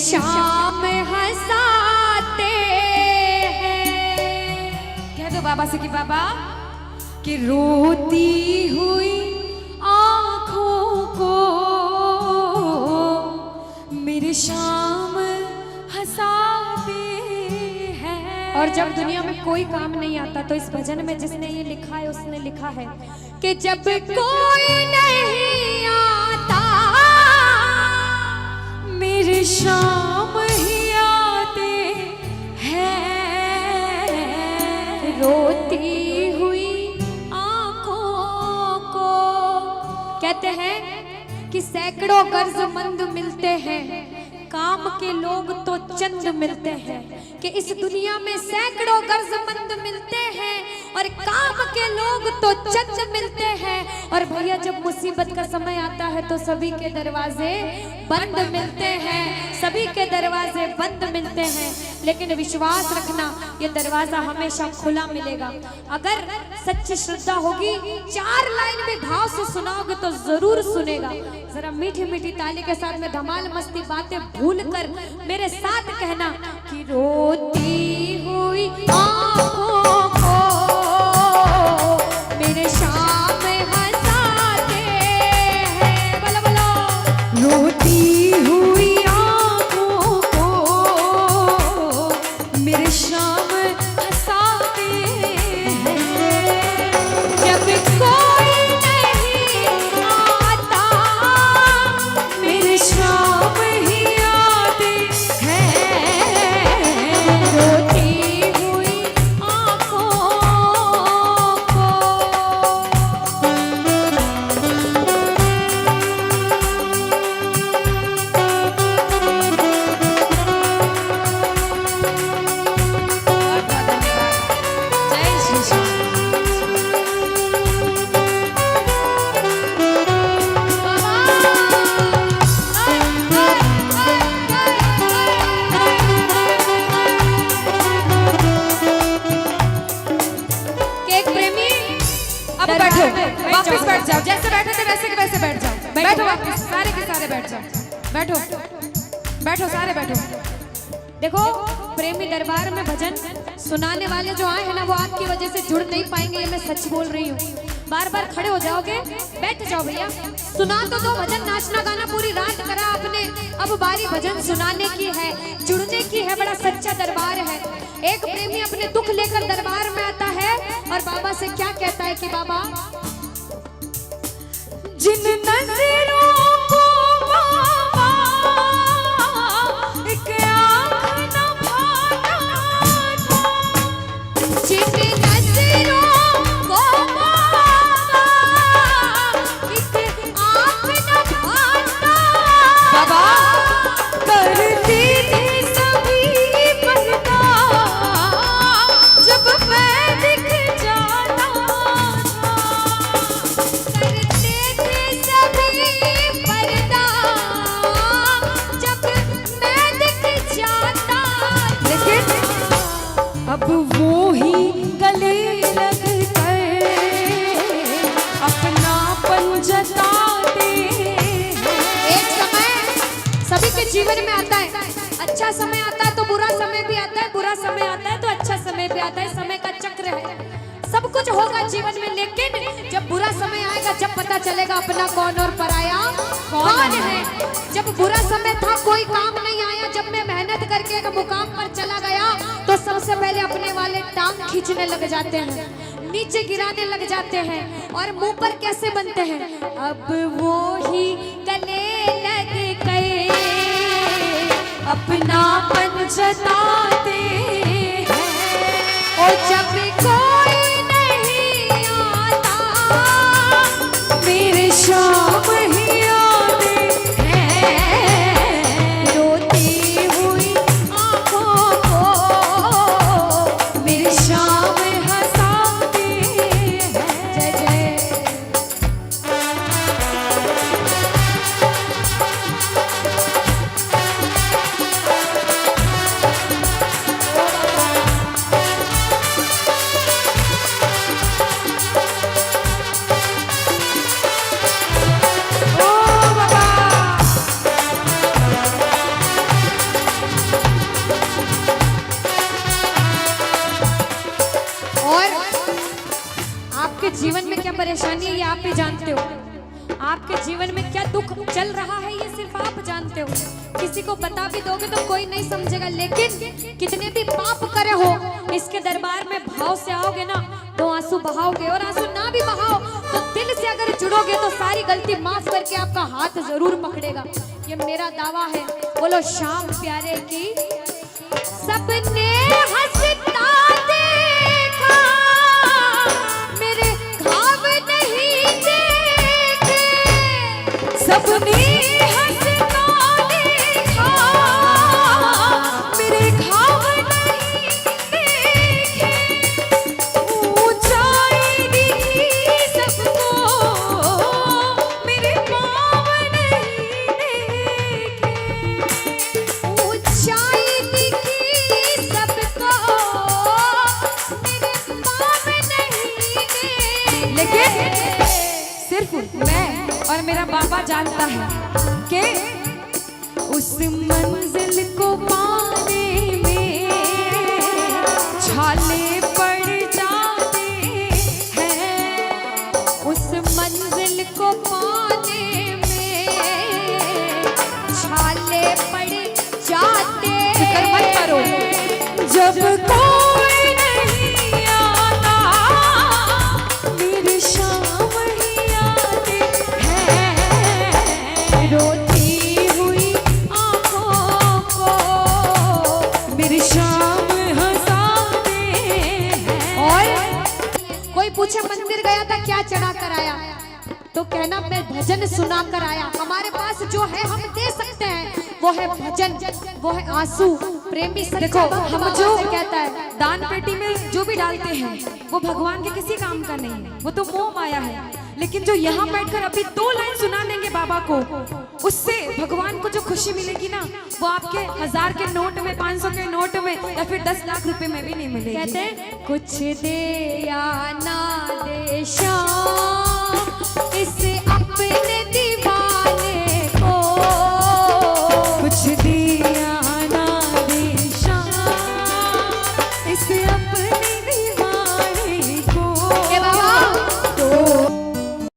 शाम हंसाते हैं। कह दो बाबा से कि बाबा कि रोती हुई आंखों को मेरे शाम हंसाते हैं। और जब दुनिया में कोई काम नहीं आता तो इस भजन में जिसने ये लिखा है उसने लिखा है कि जब कोई नहीं आता मेरे शाम ही आते हैं। रोती हुई आंखों को कहते हैं कि सैकड़ों गर्जमंद मिलते हैं, काम के लोग तो चंद मिलते हैं। कि इस दुनिया में सैकड़ों गर्जमंद मिलते हैं और काम के लोग तो चंद मिलते हैं। और भैया जब मुसीबत का समय आता है तो सभी के दरवाजे बंद मिलते हैं, सभी के दरवाजे बंद मिलते हैं। लेकिन विश्वास रखना ये दरवाजा हमेशा खुला मिलेगा। अगर सच्ची श्रद्धा होगी, 4 लाइन में भाव से सुनाओगे तो जरूर सुनेगा। जरा मीठी मीठी ताली के साथ में धमाल मस्ती बातें भूल कर मेरे साथ कहना कि रोती हुई आंखों को मेरे शाम हंसाते हैं। बोलो बोलो। रोती हुई आंखों को मेरे शाम हंसाते हैं। जब कोई नहीं आता मेरे शाम ही आते हैं। रोती हुई आंखों को। जय श्री श्याम। एक प्रेमी अब बैठो, वापस बैठ जाओ। जैसे बैठे थे वैसे के वैसे बैठ जाओ। बैठो वापस, सारे के सारे बैठ जाओ। बैठो बैठो, सारे बैठो। देखो प्रेमी दरबार में भजन सुनाने वाले जो आए हैं ना वो आपकी वजह से जुड़ नहीं पाएंगे, ये मैं सच बोल रही हूँ। बार बार खड़े हो जाओगे, बैठ जाओ भैया। सुना तो दो भजन, नाचना गाना पूरी रात करा आपने, अब बारी भजन सुनाने की है, जुड़ने की है। बड़ा सच्चा दरबार है। एक प्रेमी अपने दुख लेकर दरबार में आता है और बाबा से क्या कहता है कि बाबा जिन नजरों को बाबा एक आँख न भाना था, जिन नजरों को बाबा एक आँख न भाना बाबा करती थी सभी पर्दा जब मैं दिख जाता था। करते थे सभी पर्दा जब मैं दिख जाता। लेकिन अब वो ही गले लग कर अपनापन जताते हैं। एक समय सभी के जीवन में आता है, अच्छा समय आता है तो बुरा समय भी आता है, बुरा समय आता है तो अच्छा समय भी आता है। समय का चक्र है, सब कुछ होगा जीवन में। लेकिन जब बुरा समय आएगा जब पता चलेगा अपना कौन और पराया कौन है। जब बुरा समय था कोई काम नहीं आया, जब मैं मेहनत करके एक मुकाम पर चला गया तो सबसे पहले अपने वाले टांग खींचने लग जाते हैं, नीचे गिराने लग जाते हैं। और मुंह पर कैसे बनते हैं, अब वो ही गले लग गए अपनापन जताते हैं। और जब कोई नहीं आता मेरे शाम ही आते हैं। रोती हुई आंखों को मेरे शाम हंसाते हैं। जय जय। जानते हो, आपके जीवन में क्या दुख चल रहा है ये सिर्फ आप जानते हो। किसी को बता भी दोगे तो कोई नहीं समझेगा, लेकिन कितने भी पाप करे हो इसके दरबार में भाव से आओगे ना तो आंसू बहाओगे, और आंसू ना भी बहाओ तो दिल से अगर जुड़ोगे तो सारी गलती माफ करके आपका हाथ जरूर पकड़ेगा। ये मेरा दावा है। बोलो श्याम प्यारे की। सबने हंसता देखा मेरे घाव नहीं देखे, सबने हंसता देखा मेरे घाव नहीं देखे, ऊंचाई दिखी सबको मेरे पाँव नहीं देखे, ऊंचाई दिखी सबको मेरे पाँव नहीं देखे। लेकिन सिर्फ मैं और मेरा बाबा जानता है कि उस मंजिल को पाने में छाले पड़ जाते हैं, उस मंजिल को पाने में छाले पड़ जाते हैं। जब कोई नहीं आता मेरी शाम ही आती है, रोती हुई आँखों को मेरी शाम हंसाते हैं। और कोई पूछे मंदिर गया था क्या चढ़ा कर आया, तो कहना मैं भजन सुना कर आया। हमारे पास जो है हम दे सकते हैं, वो है भजन, वो है आंसू। प्रेमी देखो, हम जो कहता है दान पेटी में जो भी डालते हैं वो भगवान के किसी काम का नहीं है, वो तो मोह माया है। लेकिन जो यहाँ बैठकर अभी 2 लाइन सुना देंगे बाबा को, उससे भगवान को जो खुशी मिलेगी ना, वो आपके 1000 के नोट में, 500 के नोट में या फिर 10 लाख रुपए में भी नहीं मिलेगी। कहते हैं कुछ दे या ना दे श्याम, इसे अपने